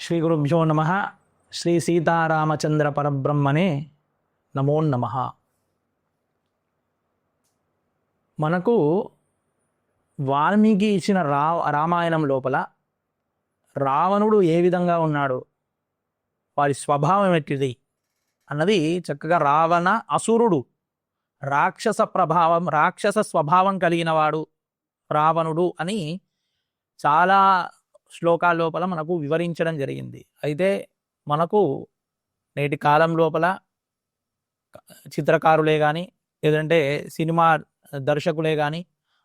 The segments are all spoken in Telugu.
శ్రీ గురుభ్యో నమ. శ్రీ సీతారామచంద్ర పరబ్రహ్మణే నమో నమ. మనకు వాల్మీకి ఇచ్చిన రామాయణం లోపల రావణుడు ఏ విధంగా ఉన్నాడు, వారి స్వభావం ఎట్టిది అన్నది చక్కగా రావణ అసురుడు, రాక్షస స్వభావం కలిగిన వాడు రావణుడు అని చాలా శ్లోకాల లోపల మనకు వివరించడం జరిగింది. అయితే మనకు నేటి కాలం లోపల చిత్రకారులే కానీ లేదంటే సినిమా దర్శకులే కానీ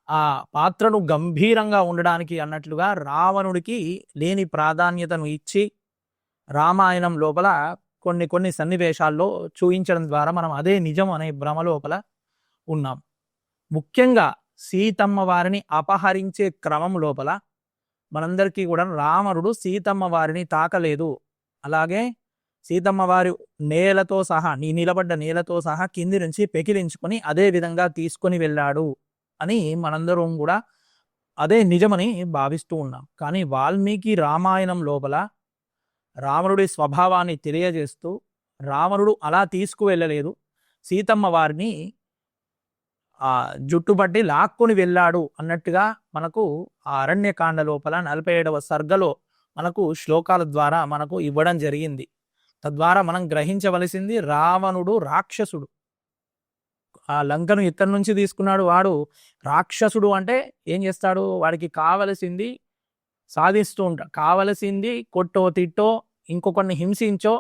ఆ పాత్రను గంభీరంగా ఉండడానికి అన్నట్లుగా రావణుడికి లేని ప్రాధాన్యతను ఇచ్చి రామాయణం లోపల కొన్ని సన్నివేశాల్లో చూపించడం ద్వారా మనం అదే నిజం అనే భ్రమ లోపల ఉన్నాం. ముఖ్యంగా సీతమ్మ వారిని అపహరించే క్రమం లోపల మనందరికీ కూడా రావణుడు సీతమ్మ వారిని తాకలేదు, అలాగే సీతమ్మ వారి నేలతో సహా నిలబడ్డ నేలతో సహా కింది నుంచి పెకిలించుకొని అదే విధంగా తీసుకొని వెళ్ళాడు అని మనందరం కూడా అదే నిజమని భావిస్తూ ఉన్నాం. కానీ వాల్మీకి రామాయణం లోపల రావణుడి స్వభావాన్ని తెలియజేస్తూ రావణుడు అలా తీసుకువెళ్ళలేదు, సీతమ్మ వారిని జుట్టుబట్టి లాక్కొని వెళ్ళాడు అన్నట్టుగా మనకు ఆ అరణ్యకాండ లోపల 47వ సర్గలో మనకు శ్లోకాల ద్వారా మనకు ఇవ్వడం జరిగింది. తద్వారా మనం గ్రహించవలసింది రావణుడు రాక్షసుడు. ఆ లంకను ఇక్కడి నుంచి తీసుకున్నాడు, వాడు రాక్షసుడు. అంటే ఏం చేస్తాడు, వాడికి కావలసింది సాధిస్తూ ఉంటాడు, కావలసింది కొట్టో తిట్టో ఇంకొకరిని హింసించో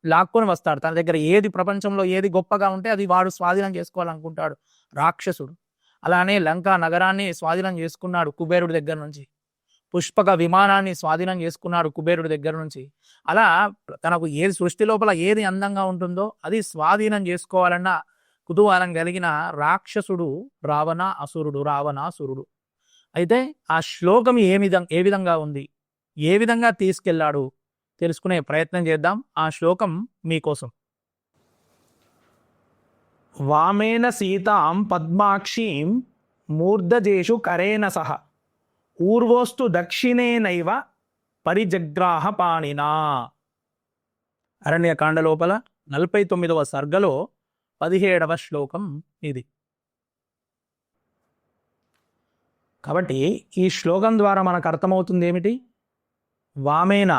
లాక్కొని వస్తాడు. తన దగ్గర ఏది ప్రపంచంలో ఏది గొప్పగా ఉంటే అది వాడు స్వాధీనం చేసుకోవాలనుకుంటాడు రాక్షసుడు. అలానే లంకా నగరాన్ని స్వాధీనం చేసుకున్నాడు కుబేరుడి దగ్గర నుంచి, పుష్పక విమానాన్ని స్వాధీనం చేసుకున్నాడు కుబేరుడి దగ్గర నుంచి. అలా తనకు ఏది సృష్టి లోపల ఏది అందంగా ఉంటుందో అది స్వాధీనం చేసుకోవాలన్న కుతూహలం కలిగిన రాక్షసుడు రావణాసురుడు. అయితే ఆ శ్లోకం ఏ విధంగా ఉంది, ఏ విధంగా తీసుకెళ్లాడు తెలుసుకునే ప్రయత్నం చేద్దాం. ఆ శ్లోకం మీకోసం. వామేన సీతాం పద్మాక్షీం మూర్ధజేషు కరేణ సహ ఊర్వోస్తు దక్షిణేనైవ పరిజగ్రాహ పాణినా. అరణ్యకాండ లోపల 49వ సర్గలో 17వ శ్లోకం ఇది. కాబట్టి ఈ శ్లోకం ద్వారా మనకు అర్థమవుతుంది ఏమిటి, వామేన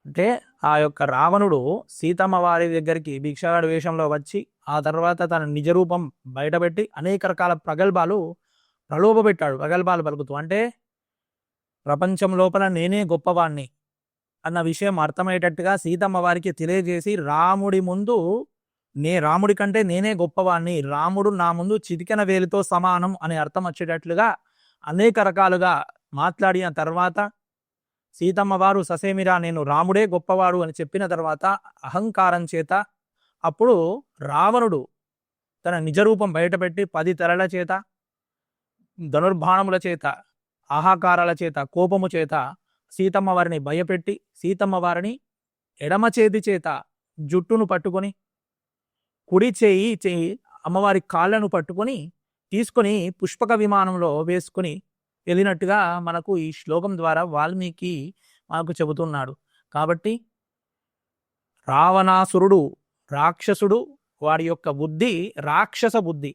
అంటే ఆ యొక్క రావణుడు సీతమ్మ వారి దగ్గరికి భిక్షగాడి వేషంలో వచ్చి ఆ తర్వాత తన నిజ రూపం బయటపెట్టి అనేక రకాల ప్రగల్భాలు పలుకుతూ, అంటే ప్రపంచం లోపల నేనే గొప్పవాణ్ణి అన్న విషయం అర్థమయ్యేటట్టుగా సీతమ్మ వారికి తెలియజేసి రాముడి కంటే నేనే గొప్పవాణ్ణి, రాముడు నా ముందు చిటికెన వేలితో సమానం అని అర్థం వచ్చేటట్లుగా అనేక రకాలుగా మాట్లాడిన తర్వాత సీతమ్మ వారు ససేమిరా నేను రాముడే గొప్పవాడు అని చెప్పిన తర్వాత అహంకారం చేత అప్పుడు రావణుడు తన నిజరూపం బయటపెట్టి 10 తలల చేత, ధనుర్బాణముల చేత, ఆహాకారాల చేత, కోపము చేత సీతమ్మ వారిని భయపెట్టి సీతమ్మ వారిని ఎడమ చేతి చేత జుట్టును పట్టుకొని కుడి చేయి అమ్మవారి కాళ్ళను పట్టుకొని తీసుకొని పుష్పక విమానంలో వేసుకొని వెళ్ళినట్టుగా మనకు ఈ శ్లోకం ద్వారా వాల్మీకి మనకు చెబుతున్నాడు. కాబట్టి రావణాసురుడు రాక్షసుడు, వాడి యొక్క బుద్ధి రాక్షస బుద్ధి.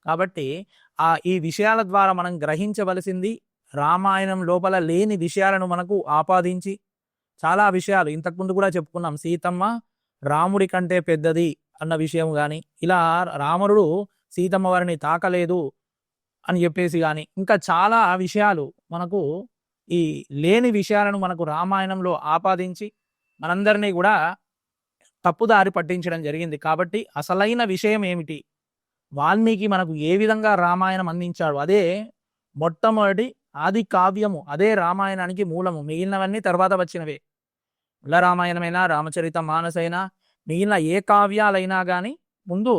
కాబట్టి ఈ విషయాల ద్వారా మనం గ్రహించవలసింది రామాయణం లోపల లేని విషయాలను మనకు ఆపాదించి చాలా విషయాలు ఇంతకుముందు కూడా చెప్పుకున్నాం. సీతమ్మ రాముడి కంటే పెద్దది అన్న విషయం కానీ, ఇలా రావణుడు సీతమ్మ వారిని తాకలేదు అని చెప్పేసి కానీ, ఇంకా చాలా విషయాలు మనకు ఈ లేని విషయాలను మనకు రామాయణంలో ఆపాదించి మనందరినీ కూడా తప్పుదారి పట్టించడం జరిగింది. కాబట్టి అసలైన విషయం ఏమిటి, వాల్మీకి మనకు ఏ విధంగా రామాయణం అందించాడు, అదే మొట్టమొదటి ఆది కావ్యము, అదే రామాయణానికి మూలము. మిగిలినవన్నీ తర్వాత వచ్చినవే. ఉల్ల రామాయణమైనా రామచరిత మానసైనా మిగిలిన ఏ కావ్యాలైనా కానీ ముందు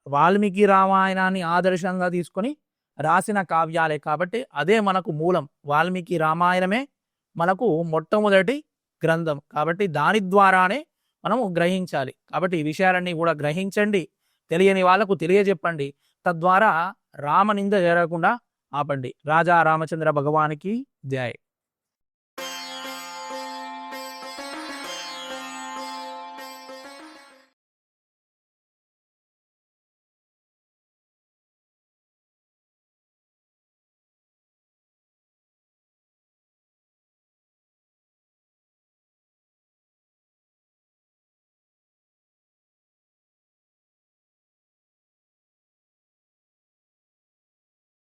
వాల్మీకి రామాయణాన్ని ఆదర్శంగా తీసుకొని రాసిన కావ్యాలే. కాబట్టి అదే మనకు మూలం. వాల్మీకి రామాయణమే మనకు మొట్టమొదటి గ్రంథం. కాబట్టి దాని ద్వారానే మనము గ్రహించాలి. కాబట్టి ఈ విషయాలన్నీ కూడా గ్రహించండి, తెలియని వాళ్ళకు తెలియజెప్పండి. తద్వారా రామనింద జరగకుండా ఆపండి. రాజా రామచంద్ర భగవానికి జై.